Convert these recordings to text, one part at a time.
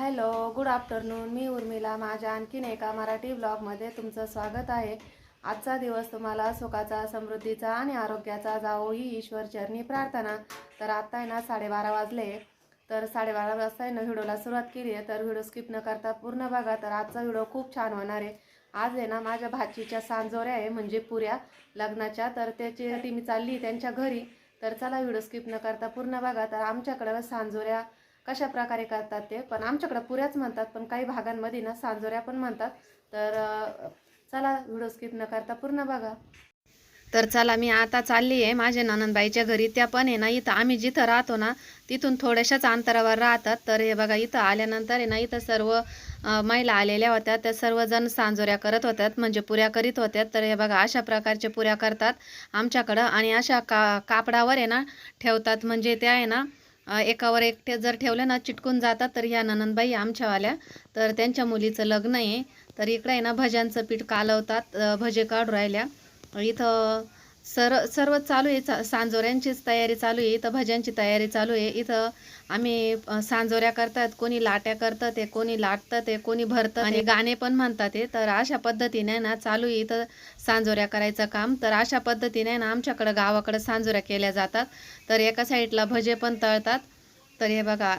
Hello, good afternoon. मी उर्मिला. माझ्या आणखीन एका मराठी ब्लॉगमध्ये तुमचं स्वागत आहे. आजचा दिवस तुम्हाला सुखाचा, समृद्धीचा आणि आरोग्याचा जावो ही ईश्वरचरणी प्रार्थना. तर आता आहे ना 12:30 वाजले. तर 12:30 वाजता आहे ना व्हिडिओला सुरुवात केली आहे. तर व्हिडिओ स्किप न करता पूर्ण बघा. तर आजचा व्हिडिओ खूप छान होणार आहे. आज आहे ना माझ्या भाचीच्या सांजोऱ्या आहे, म्हणजे पुऱ्या लग्नाच्या. तर त्याची मी चालली त्यांच्या घरी. तर चला व्हिडिओ स्किप न करता पूर्ण बघा. तर आमच्याकडं सांजोऱ्या कशा प्रकारे करतात ते पण आमच्याकडे पुऱ्याच म्हणतात, पण काही भागांमध्ये ना सांजोऱ्या पण म्हणतात. तर चला व्हिडिओ स्किप न करता पूर्ण बघा. तर चला मी आता चालली आहे माझ्या ननंदबाईच्या घरी. त्या पण आहे ना इथं आम्ही जिथं राहतो ना तिथून थोड्याशाच अंतरावर राहतात. तर हे बघा इथं आल्यानंतर आहे ना इथं सर्व महिला आलेल्या होत्या. त्या सर्वजण सांजोऱ्या करत होत्यात, म्हणजे पुऱ्या करीत होत्यात. तर हे बघा अशा प्रकारचे पुऱ्या करतात आमच्याकडं. आणि अशा कापडावर आहे ना ठेवतात, म्हणजे त्या आहे ना एकावर एक जर ठेवलं ना चिटकून जातात. तर ह्या ननंदबाई आमच्यावाल्या, तर त्यांच्या मुलीचं लग्न आहे. तर इकडे आहे ना भज्यांचं पीठ कालवतात, भजे काढू राहिल्या. इथं सर्व चालू आहे, सांजोऱ्यांचीच तयारी चालू आहे. इथं भज्यांची तयारी चालू आहे. इथं आम्ही सांजोऱ्या करतात, कोणी लाट्या करतात ते, कोणी लाटतं ते, कोणी भरतं आणि गाणे पण म्हणतात ते. तर अशा पद्धतीने ना चालू आहे इथं सांजोऱ्या करायचं काम. तर अशा पद्धतीने ना आमच्याकडं गावाकडं सांजोऱ्या केल्या जातात. तर एका साईडला भजे पण तळतात. तर हे बघा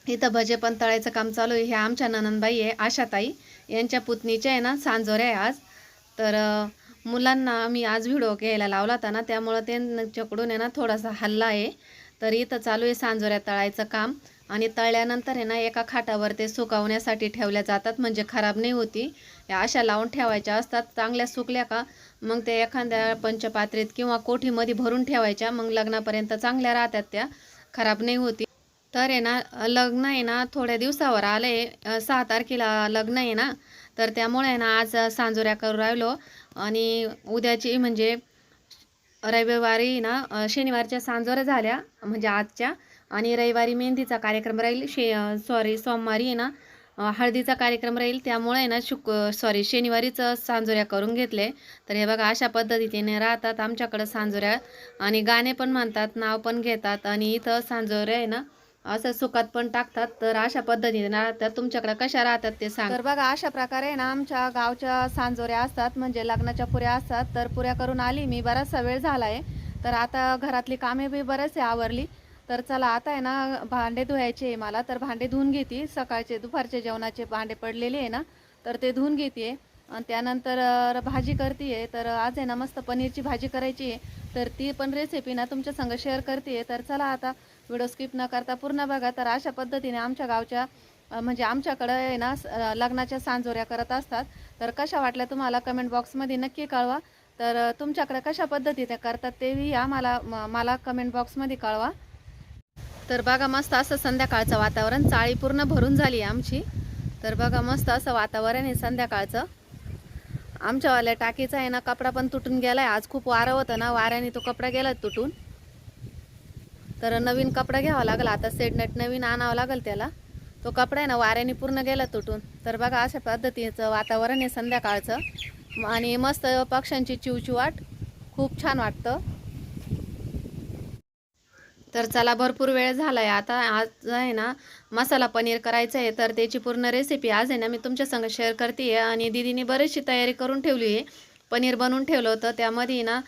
इथं भजे पण तळायचं काम चालू आहे. ह्या आमच्या ननंदबाई आहे आशाताई, यांच्या पुतणीच्या आहे ना सांजोऱ्या आहे आज. तर मुलांना मी आज व्हिडिओ घ्यायला लावला होता ना, त्यामुळं त्यांच्याकडून आहे ना थोडासा हल्ला आहे. तर इथं चालू आहे सांजोऱ्या तळायचं काम. आणि तळल्यानंतर आहे ना एका खाटावर ते सुकवण्यासाठी ठेवल्या जातात, म्हणजे खराब नाही होती. या अशा लावून ठेवायच्या असतात. चांगल्या सुकल्या का मग ते एखाद्या पंचपात्रेत किंवा कोठीमध्ये भरून ठेवायच्या. मग लग्नापर्यंत चांगल्या राहतात, त्या खराब नाही होती. तर आहे ना लग्न आहे ना थोड्या दिवसावर आलं आहे, 6 तारखेला लग्न आहे ना. तर त्यामुळे आहे ना आज सांजोऱ्या करू राहिलो. आणि उद्याची म्हणजे रविवारी ना शनिवारच्या सांजोऱ्या झाल्या, म्हणजे आजच्या. आणि रविवारी मेहंदीचा कार्यक्रम राहील. सोमवारी आहे ना हळदीचा कार्यक्रम राहील. त्यामुळे आहे ना शनिवारीच सांजोऱ्या करून घेतले. तर हे बघा अशा पद्धतीने राहतात आमच्याकडं सांजोऱ्या. आणि गाणे पण म्हणतात, नाव पण घेतात. आणि इथं सांजोऱ्या आहे ना असं सुकात पण टाकतात. तर अशा पद्धतीने राहतात. तुमच्याकडे कशा राहतात ते सांग. तर बघा अशा प्रकारे ना आमच्या गावच्या सांजोऱ्या असतात, म्हणजे लग्नाच्या पुऱ्या असतात. तर पुऱ्या करून आली मी, बराचसा वेळ झाला आहे. तर आता घरातली कामे बी बरेचसे आवरली. तर चला आता आहे ना भांडे धुवायचे आहे मला. तर भांडे धुवून घेते, सकाळचे दुपारचे जेवणाचे भांडे पडलेले आहे ना, तर ते धुवून घेते. आणि त्यानंतर भाजी करते आहे. तर आज आहे ना मस्त पनीरची भाजी करायची आहे. तर ती पण रेसिपी ना तुमच्या संग शेअर करते आहे. तर चला आता व्हिडिओ स्किप न करता पूर्ण बघा. तर अशा पद्धतीने आमच्या गावच्या म्हणजे आमच्याकडं आहे ना लग्नाच्या सांजोऱ्या करत असतात. तर कशा वाटल्या तुम्हाला कमेंट बॉक्समध्ये नक्की कळवा. तर तुमच्याकडे कशा पद्धतीने करतात तेही मला कमेंट बॉक्समध्ये कळवा. तर बघा मस्त असं संध्याकाळचं वातावरण, चाळी पूर्ण भरून झाली आमची. तर बघा मस्त असं वातावरण आहे संध्याकाळचं. आमच्यावाल्या टाकीचा आहे ना कपडा पण तुटून गेलाय. आज खूप वारं होतं ना, वाऱ्याने तो कपडा गेला तुटून. तर नवीन कपडा घ्यावा लागेल आता, सेडनेट नवीन आणावं लागेल त्याला. तो कपडा आहे ना वाऱ्याने पूर्ण गेला तुटून. तर बघा अशा पद्धतीचं वातावरण आहे संध्याकाळचं. आणि मस्त पक्ष्यांची चिवचिवाट, खूप छान वाटतं. तर चला भरपूर वेळ झाला आहे आता. आज आहे ना मसाला पनीर करायचं आहे. तर त्याची पूर्ण रेसिपी आज आहे ना मी तुमच्या संग शेअर करते आहे. आणि दीदीने बरीचशी तयारी करून ठेवली आहे. पनीर बनवून ठेवलं होतं, त्यामध्ये ना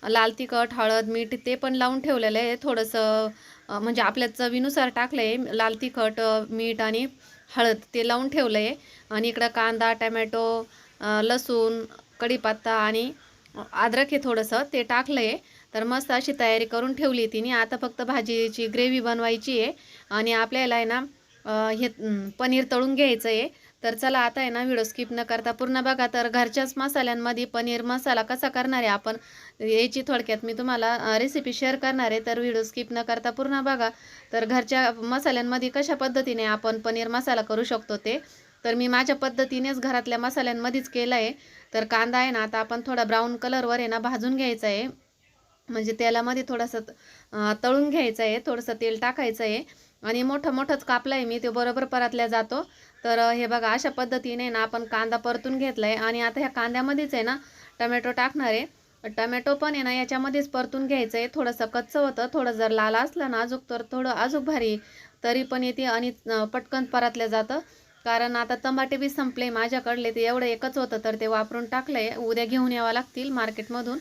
लाल तिखट, हळद, मीठ ते पण लावून ठेवलेलं आहे. थोडंसं म्हणजे आपल्या चवीनुसार टाकलं आहे. लाल तिखट, मीठ आणि हळद ते लावून ठेवलं आहे. आणि इकडं कांदा, टमॅटो, लसूण, कढीपत्ता आणि अद्रक हे थोडंसं ते टाकलं आहे. तर मस्त अशी तयारी करून ठेवली तिने. आता फक्त भाजीची ग्रेव्ही बनवायची आहे. आणि आपल्याला आहे ना हे पनीर तळून घ्यायचं आहे. तर चला आता आहे ना व्हिडिओ स्किप न करता पूर्ण बघा. तर घरच्याच मसाल्यांमध्ये पनीर मसाला कसा करणार आहे आपण, याची थोडक्यात मी तुम्हाला रेसिपी शेअर करणार आहे. तर व्हिडिओ स्किप न करता पूर्ण बघा. तर घरच्या मसाल्यांमध्ये कशा पद्धतीने आपण पनीर मसाला करू शकतो ते. तर मी माझ्या पद्धतीनेच घरातल्या मसाल्यांमध्येच केलं आहे. तर कांदा आहे ना आता आपण थोडा ब्राऊन कलरवर आहे ना भाजून घ्यायचा आहे, म्हणजे तेलामध्ये थोडंसं तळून घ्यायचं आहे. थोडंसं तेल टाकायचं आहे. आणि मोठंच कापलं आहे मी, ते बरोबर परतल्या जातो. तर हे बघा अशा पद्धतीने ना आपण कांदा परतून घेतला आहे. आणि आता ह्या कांद्यामध्येच आहे ना टमॅटो टाकणार आहे. टमॅटो पण आहे ना याच्यामध्येच परतून घ्यायचं आहे. थोडंसं कच्चं होतं, थोडं जर लाल असलं ना अजूक तर थोडं अजूक भारी तरी पण येते आणि पटकन परतलं जातं. कारण आता टमाटे बी संपले माझ्याकडले, ते एवढं एकच होतं तर ते वापरून टाकलंय. उद्या घेऊन यावं लागतील मार्केटमधून.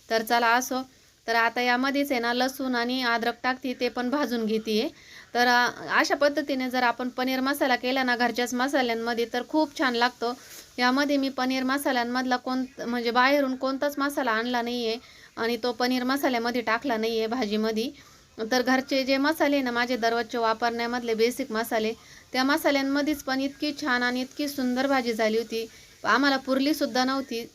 तर चला असो. तर आता यामध्येच आहे ना लसूण आणि अद्रक टाकते, ते पण भाजून घेते. तर अशा पद्धतीने जर आपण पनीर मसाला केला ना घरच्याच मसाल्यांमध्ये तर खूप छान लागतो. यामध्ये मी पनीर मसाल्यांमधला म्हणजे बाहेरून कोणताच मसाला आणला नाही आहे आणि तो पनीर मसाल्यामध्ये टाकला नाही आहे भाजीमध्ये. तर घरचे जे मसाले ना माझे दररोजचे वापरण्यामधले बेसिक मसाले, त्या मसाल्यांमध्येच पण इतकी छान आणि इतकी सुंदर भाजी झाली होती, आम्हाला पुरलीसुद्धा नव्हती.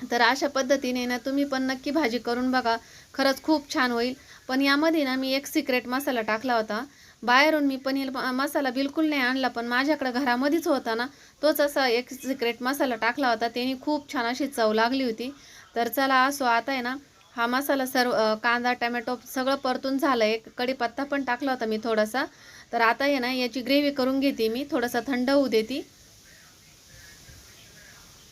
तर अशा पद्धतीने ना तुम्ही पण नक्की भाजी करून बघा, खरंच खूप छान होईल. पण यामध्ये ना मी एक सिक्रेट मसाला टाकला होता. बाहेरून मी पनीर मसाला बिलकुल नाही आणला, पण माझ्याकडे घरामध्येच होता ना, तोच असा एक सिक्रेट मसाला टाकला होता. त्याने खूप छान अशी चव लागली होती. तर चला असो, आता आहे ना हा मसाला सर्व कांदा टमॅटो सगळं परतून झालं आहे. कढीपत्ता पण टाकला होता मी थोडासा. तर आता आहे ना याची ग्रेव्ही करून घेते मी, थोडंसं थंड होऊ देते.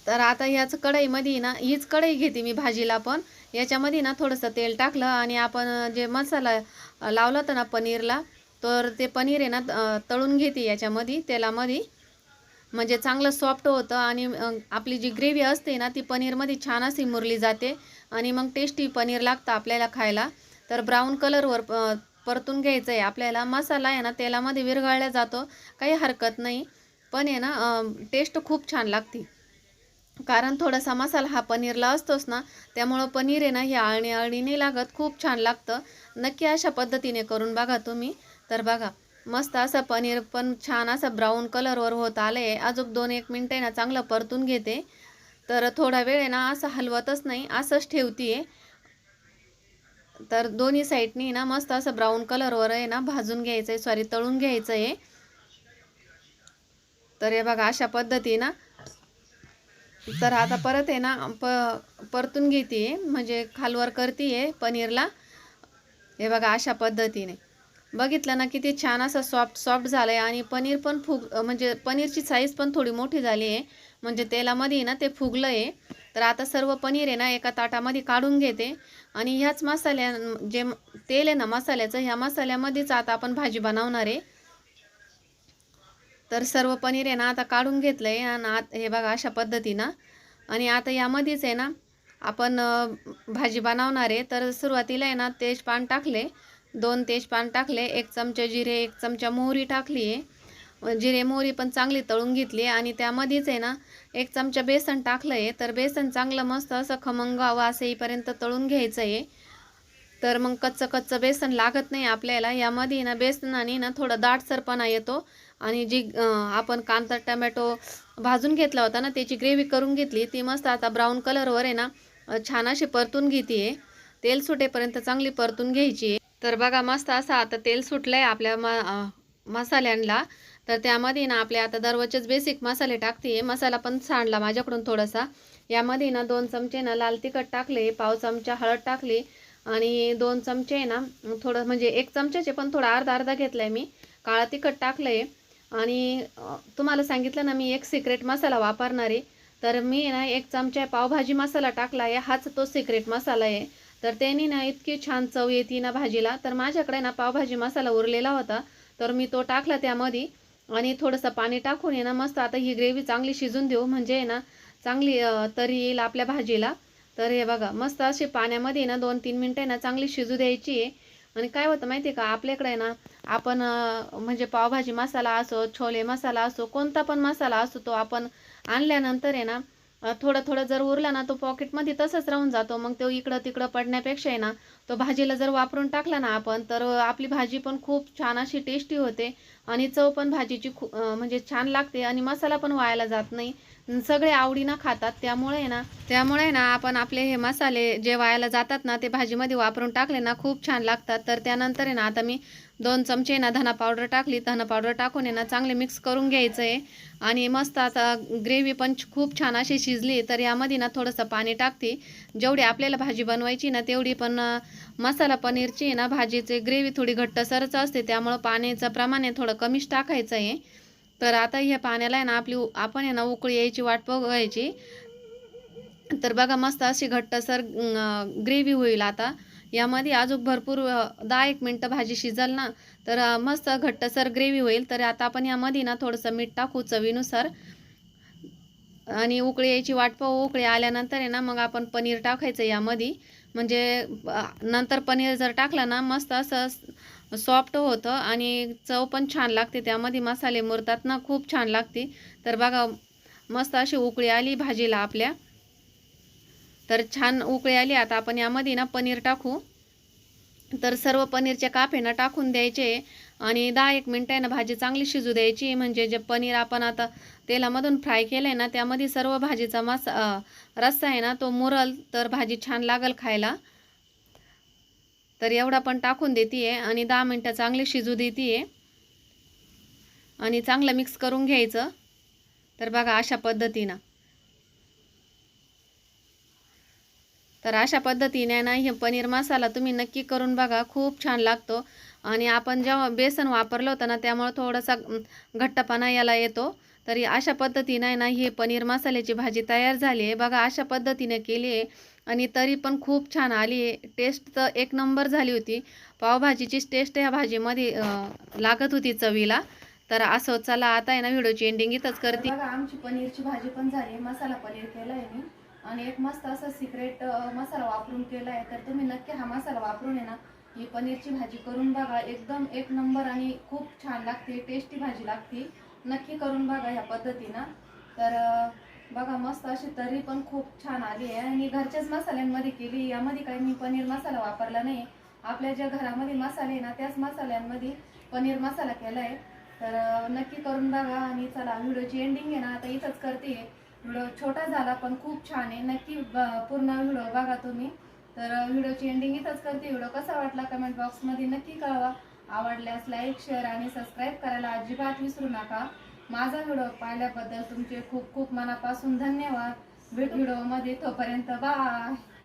तर आता ह्याच कढईमध्ये ना हीच कढई घेते मी भाजीला पण. याच्यामध्ये ना थोडंसं तेल टाकलं आणि आपण जे मसाला लावला होता ना पनीरला, तर ते पनीर आहे ना तळून घेते याच्यामध्ये तेलामध्ये. म्हणजे चांगलं सॉफ्ट होतं आणि आपली जी ग्रेव्ही असते ना ती पनीरमध्ये छान अशी मुरली जाते आणि मग टेस्टी पनीर लागतं आपल्याला खायला. तर ब्राऊन कलरवर परतून घ्यायचं आहे आपल्याला. मसाला आहे ना तेलामध्ये विरघळला जातो, काही हरकत नाही, पण आहे ना टेस्ट खूप छान लागते. कारण थोडासा मसाला हा पनीरला असतोच ना, त्यामुळं पनीर आहे ना ही आळणी आळणी नाही लागत, खूप छान लागतं. नक्की अशा पद्धतीने करून बघा तुम्ही. तर बघा मस्त असं पनीर पण छान असं ब्राऊन कलरवर होत आलं आहे. अजून 2-1 मिनटं आहे ना चांगलं परतून घेते. तर थोडा वेळ आहे ना असं हलवतच नाही, असंच ठेवते आहे. तर दोन्ही साईडनी ना मस्त असं ब्राऊन कलरवर आहे ना भाजून घ्यायचं आहे, सॉरी तळून घ्यायचं आहे. तर हे बघा अशा पद्धतीनं. तर आता परत आहे ना परतून घेते, म्हणजे खालवर करते पनीरला. हे बघा अशा पद्धतीने. बघितलं ना किती छान असं सॉफ्ट सॉफ्ट झालं आहे आणि पनीर पण म्हणजे पनीरची साईज पण थोडी मोठी झाली आहे. म्हणजे तेलामध्ये ना ते फुगलं आहे. तर आता सर्व पनीर आहे ना एका ताटामध्ये काढून घेते आणि ह्याच जे तेल आहे ना मसाल्याचं, ह्या मसाल्यामध्येच आता आपण भाजी बनवणार आहे. तर सर्व पनीर आहे ना आता काढून घेतलं आहे आणि हे बघा अशा पद्धतीनं. आणि आता यामध्येच आहे ना आपण भाजी बनवणार आहे. तर सुरुवातीला आहे ना तेजपान टाकले, 2 तेजपान टाकले, 1 चमचा जिरे, 1 चमचा मोहरी टाकली आहे. जिरे मोहरी पण चांगली तळून घेतली आणि त्यामध्येच आहे ना 1 चमचा बेसन टाकलं आहे. तर बेसन चांगलं मस्त असं खमंग वास येईपर्यंत तळून घ्यायचं आहे. तर मग कच्चं कच्चं बेसन लागत नाही आपल्याला. यामध्ये ना बेसनाने ना थोडा दाटसरपणा येतो आणि जी आपण कांदा टमॅटो भाजून घेतला होता ना त्याची ग्रेव्ही करून घेतली, ती मस्त आता ब्राऊन कलरवर आहे ना छान अशी परतून घेते आहे. तेल सुटेपर्यंत चांगली परतून घ्यायची आहे. तर बघा मस्त असं आता तेल सुटलं आहे आपल्या मसाल्यांना. तर त्यामध्ये ना आपले आता दररोजचेच बेसिक मसाले टाकते. मसाला पण सांडला माझ्याकडून थोडासा. यामध्ये ना 2 चमचे ना लाल तिखट टाकले, पाव चमचा हळद टाकली आणि 2 चमचे आहे ना थोडं म्हणजे 1 चमच्याचे पण थोडा अर्धा घेतला आहे मी, काळा तिखट टाकलं आहे. आणि तुम्हाला सांगितलं ना मी एक सिक्रेट मसाला वापरणार आहे. तर मी ना 1 चमचा पावभाजी मसाला टाकला आहे, हाच तो सिक्रेट मसाला आहे. तर त्याने ना इतकी छान चव येते ना भाजीला. तर माझ्याकडे ना पावभाजी मसाला उरलेला होता, तर मी तो टाकला त्यामध्ये आणि थोडंसं पाणी टाकून आहे ना मस्त आता ही ग्रेव्ही चांगली शिजून देऊ, म्हणजे आहे ना चांगली तरी येईल आपल्या भाजीला. तर हे बघा मस्त अशी पाण्यामध्ये ना 2-3 मिनटं ना चांगली शिजू द्यायची आहे. आणि काय होतं माहिती आहे का आपल्याकडे ना आपण म्हणजे पावभाजी मसाला असो, छोले मसाला असो, कोणता पण मसाला असो, तो आपण आणल्यानंतर आहे ना थोडं थोडं जर उरला ना तो पॉकेटमध्ये तसंच राहून जातो. मग तो इकडं तिकडं पडण्यापेक्षा आहे ना तो भाजीला जर वापरून टाकला ना आपण, तर आपली भाजी पण खूप छान अशी टेस्टी होते आणि चव पण भाजीची म्हणजे छान लागते आणि मसाला पण वायाला जात नाही. सगळे आवडीनं खातात. त्यामुळे ना आपण आपले हे मसाले जे वायाला जातात ना ते भाजीमध्ये वापरून टाकले ना खूप छान लागतात. तर त्यानंतर आहे ना आता मी 2 चमचे ना धना पावडर टाकली. धना पावडर टाकून आहे ना चांगले मिक्स करून घ्यायचं आहे आणि मस्त आता ग्रेव्ही पण खूप छान अशी शिजली. तर यामध्ये ना थोडंसं पाणी टाकते, जेवढी आपल्याला भाजी बनवायची ना तेवढी. पण मसाला पनीरची आहे ना भाजीची ग्रेव्ही थोडी घट्टसरच असते, त्यामुळं पाण्याचं प्रमाण आहे थोडं कमीच टाकायचं आहे. तर आता ह्या पाण्याला आहे ना आपण आहे ना उकळी यायची वाट बघायची. तर बघा मस्त अशी घट्टसर ग्रेव्ही होईल. आता यामध्ये अजून भरपूर 10-1 मिनटं भाजी शिजल ना, तर मस्त घट्टसर ग्रेव्ही होईल. तर आता आपण यामध्ये ना थोडंसं मीठ टाकू चवीनुसार आणि उकळी यायची वाट पाहू. उकळी आल्यानंतर आहे ना मग आपण पनीर टाकायचं यामध्ये. म्हणजे नंतर पनीर जर टाकलं ना मस्त असं सॉफ्ट होतं आणि चव पण छान लागते. त्यामध्ये मसाले मुरतात ना, खूप छान लागते. तर बघा मस्त अशी उकळी आली भाजीला आपल्या. तर छान उकळी आली. आता आपण यामध्ये ना पनीर टाकू. तर सर्व पनीरचे काप आहे ना टाकून द्यायचे आणि 10-1 मिनटं आहे ना भाजी चांगली शिजू द्यायची. म्हणजे जे पनीर आपण आता तेलामधून फ्राय केलं आहे ना, त्यामध्ये सर्व भाजीचा रस्सा आहे ना तो मुरल, तर भाजी छान लागल खायला. तर एवढा पण टाकून देते आहे आणि 10 मिनटं चांगली शिजू देते आहे आणि चांगलं मिक्स करून घ्यायचं. तर बघा अशा पद्धतीनं. तर अशा पद्धतीने ना हे पनीर मसाला तुम्ही नक्की करून बघा, खूप छान लागतो. आणि आपण जेव्हा बेसन वापरलं होतं ना त्यामुळे थोडासा घट्टपणा याला येतो. तरी अशा पद्धतीने आहे ना ही पनीर मसाल्याची भाजी तयार झाली आहे. बघा अशा पद्धतीने केली आहे आणि तरी पण खूप छान आली आहे. टेस्ट तर एक नंबर झाली होती. पावभाजीचीच टेस्ट या भाजीमध्ये लागत होती चवीला. तर असं चला आता आहे ना व्हिडिओची एंडिंग इथंच करते. बघा आमची पनीरची भाजी पण झाली. मसाला पनीर केलं आहे मी आणि एक मस्त असं सिक्रेट मसाला वापरून केला आहे. तर तुम्ही नक्की हा मसाला वापरून आहे ना ही पनीरची भाजी करून बघा. एकदम एक नंबर आणि खूप छान लागते, टेस्टी भाजी लागते. नक्की करून बघा ह्या पद्धतीनं. तर बघा मस्त अशी तरी पण खूप छान आली आहे आणि घरच्याच मसाल्यांमध्ये केली. यामध्ये काही मी पनीर मसाला वापरला नाही. आपल्या ज्या घरामध्ये मसाले ना त्याच मसाल्यांमध्ये पनीर मसाला केला आहे. तर नक्की करून बघा आणि चला व्हिडिओची एंडिंग आहे ना आता इथंच करते. व्हिडिओ छोटा झाला पण खूप छान आहे. नक्की पूर्ण व्हिडिओ बघा तुम्ही. तर व्हिडिओची एंडिंग इथंच करते. व्हिडिओ कसा वाटला कमेंट बॉक्समध्ये नक्की कळवा. आवडल्यास लाईक, शेअर आणि सबस्क्राईब करायला अजिबात विसरू नका. माझा व्हिडिओ पाहिल्याबद्दल तुमचे खूप खूप मनापासून धन्यवाद. भेटू व्हिडिओमध्ये, तोपर्यंत बाय.